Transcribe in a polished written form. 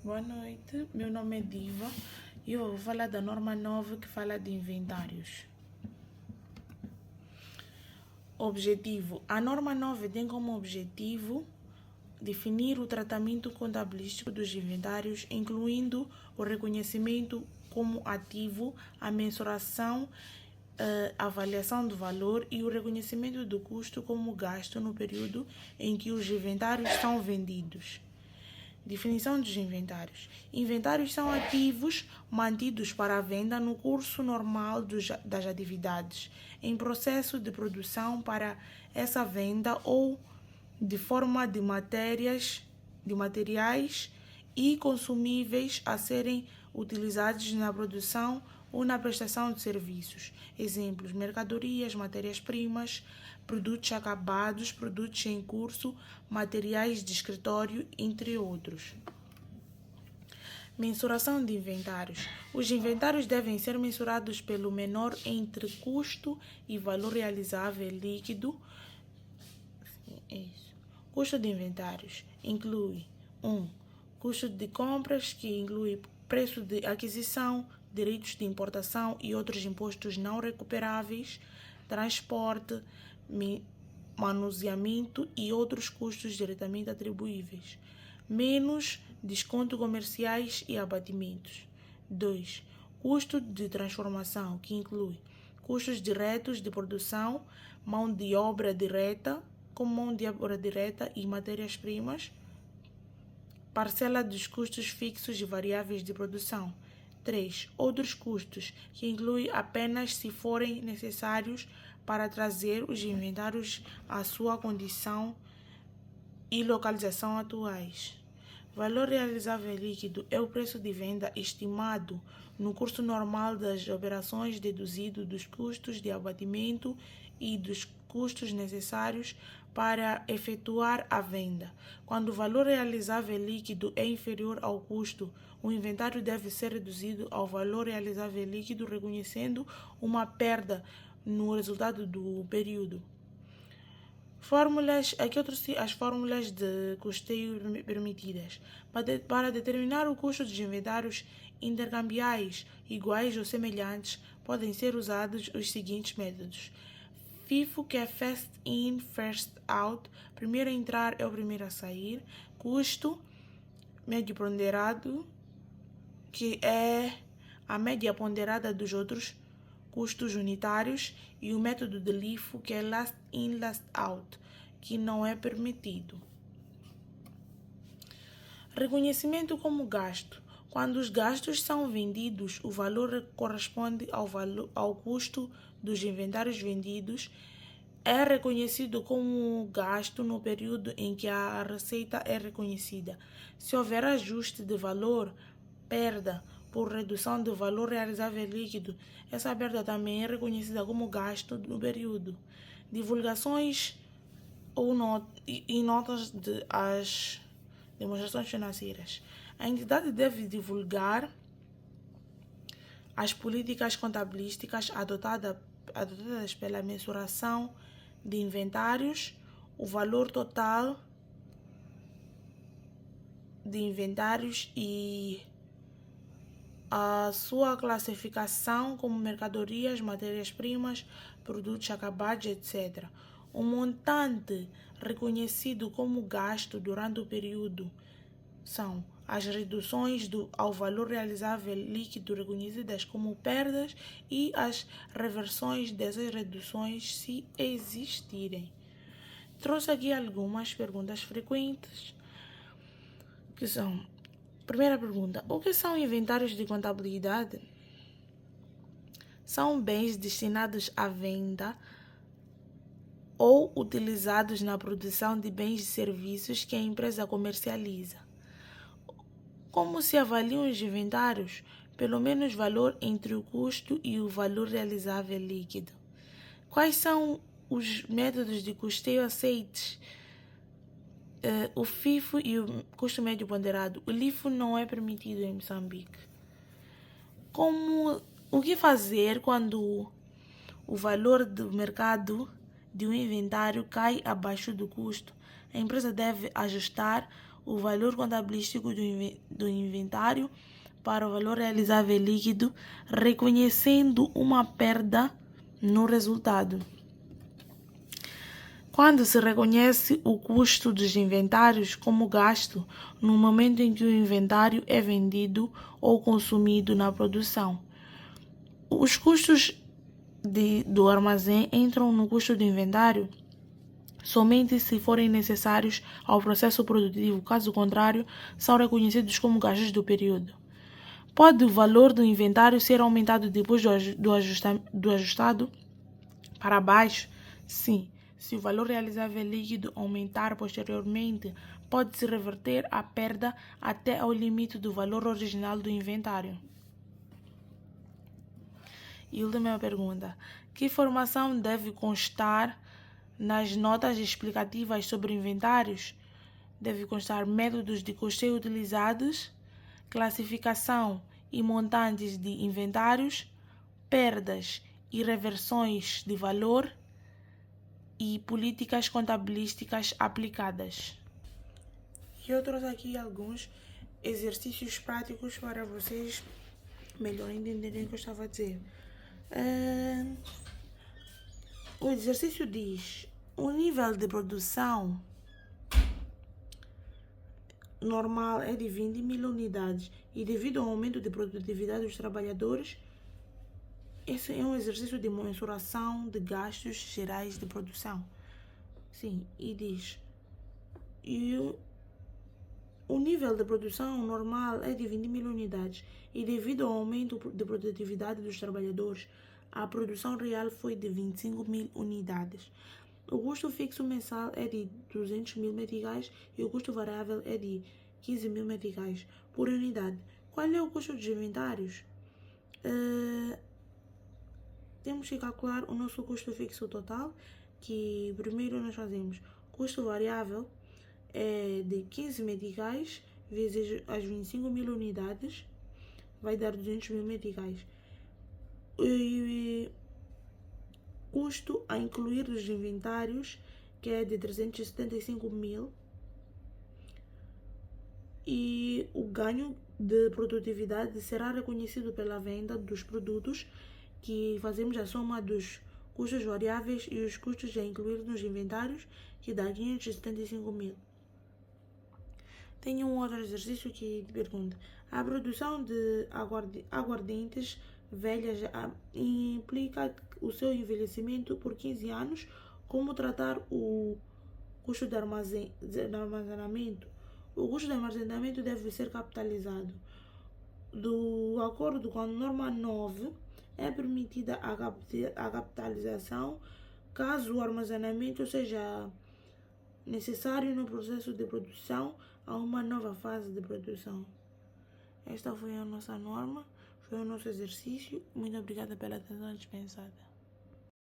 Boa noite, meu nome é Diva e eu vou falar da norma 9 que fala de inventários. Objetivo: a norma 9 tem como objetivo definir o tratamento contabilístico dos inventários, incluindo o reconhecimento como ativo, a mensuração, a avaliação do valor e o reconhecimento do custo como gasto no período em que os inventários são vendidos. Definição dos inventários. Inventários são ativos mantidos para a venda no curso normal das atividades, em processo de produção para essa venda ou de forma de materiais e consumíveis a serem utilizados na produção ou na prestação de serviços. Exemplos: mercadorias, matérias-primas, produtos acabados, produtos em curso, materiais de escritório, entre outros. Mensuração de inventários. Os inventários devem ser mensurados pelo menor entre custo e valor realizável líquido. Custo de inventários inclui 1. Custo de compras, que inclui preço de aquisição, direitos de importação e outros impostos não recuperáveis, transporte, manuseamento e outros custos diretamente atribuíveis, menos desconto comerciais e abatimentos. 2. Custo de transformação, que inclui custos diretos de produção, mão de obra direta, como mão de obra direta e matérias-primas, parcela dos custos fixos e variáveis de produção. 3. Outros custos, que inclui apenas se forem necessários para trazer os inventários à sua condição e localização atuais. Valor realizável líquido é o preço de venda estimado no curso normal das operações, deduzido dos custos de abatimento e dos custos necessários para efetuar a venda. Quando o valor realizável líquido é inferior ao custo, o inventário deve ser reduzido ao valor realizável líquido, reconhecendo uma perda no resultado do período. Aqui eu trouxe as fórmulas de custeio permitidas. Para determinar o custo dos inventários intercambiais iguais ou semelhantes, podem ser usados os seguintes métodos. FIFO, que é First In, First Out, primeiro a entrar é o primeiro a sair. Custo médio ponderado, que é a média ponderada dos outros custos unitários, e o método de LIFO, que é Last In, Last Out, que não é permitido. Reconhecimento como gasto. Quando os gastos são vendidos, o valor corresponde ao custo dos inventários vendidos é reconhecido como gasto no período em que a receita é reconhecida. Se houver ajuste de valor, perda por redução do valor realizável líquido, essa perda também é reconhecida como gasto no período. Divulgações e notas das demonstrações financeiras. A entidade deve divulgar as políticas contabilísticas adotadas pela mensuração de inventários, o valor total de inventários e a sua classificação como mercadorias, matérias-primas, produtos acabados, etc. O montante reconhecido como gasto durante o período são as reduções ao valor realizável líquido reconhecidas como perdas e as reversões dessas reduções, se existirem. Trouxe aqui algumas perguntas frequentes, que são: primeira pergunta: o que são inventários de contabilidade? São bens destinados à venda ou utilizados na produção de bens e serviços que a empresa comercializa. Como se avaliam os inventários? Pelo menos valor entre o custo e o valor realizável líquido. Quais são os métodos de custeio aceites? O FIFO e o custo médio ponderado. O LIFO não é permitido em Moçambique. O que fazer quando o valor do mercado de um inventário cai abaixo do custo? A empresa deve ajustar o valor contabilístico do inventário para o valor realizável líquido, reconhecendo uma perda no resultado. Quando se reconhece o custo dos inventários como gasto no momento em que o inventário é vendido ou consumido na produção, os custos do armazém entram no custo do inventário somente se forem necessários ao processo produtivo, caso contrário, são reconhecidos como gastos do período. Pode o valor do inventário ser aumentado depois do ajustado para baixo? Sim. Se o valor realizável líquido aumentar posteriormente, pode-se reverter a perda até ao limite do valor original do inventário. E última pergunta. Que informação deve constar nas notas explicativas sobre inventários? Deve constar métodos de custeio utilizados, classificação e montantes de inventários, perdas e reversões de valor e políticas contabilísticas aplicadas. E eu trouxe aqui alguns exercícios práticos para vocês melhor entenderem o que eu estava a dizer. O exercício diz: o nível de produção normal é de 20.000 unidades e devido ao aumento de produtividade dos trabalhadores, esse é um exercício de mensuração de gastos gerais de produção. Sim, e diz: o nível de produção normal é de 20.000 unidades e devido ao aumento de produtividade dos trabalhadores, a produção real foi de 25.000 unidades. O custo fixo mensal é de 200.000 meticais e o custo variável é de 15.000 meticais por unidade. Qual é o custo dos inventários? Temos que calcular o nosso custo fixo total, que primeiro nós fazemos custo variável é de 15 meticais vezes as 25.000 unidades, vai dar 200.000 meticais. E custo a incluir dos inventários, que é de 375.000. E o ganho de produtividade será reconhecido pela venda dos produtos, que fazemos a soma dos custos variáveis e os custos a incluir nos inventários, que dá 575.000. Tem um outro exercício que pergunta: a produção de aguardentes velhas implica o seu envelhecimento por 15 anos. Como tratar o custo de armazenamento? O custo de armazenamento deve ser capitalizado. Do acordo com a norma 9, é permitida a capitalização caso o armazenamento seja necessário no processo de produção a uma nova fase de produção. Esta foi a nossa norma, foi o nosso exercício. Muito obrigada pela atenção dispensada.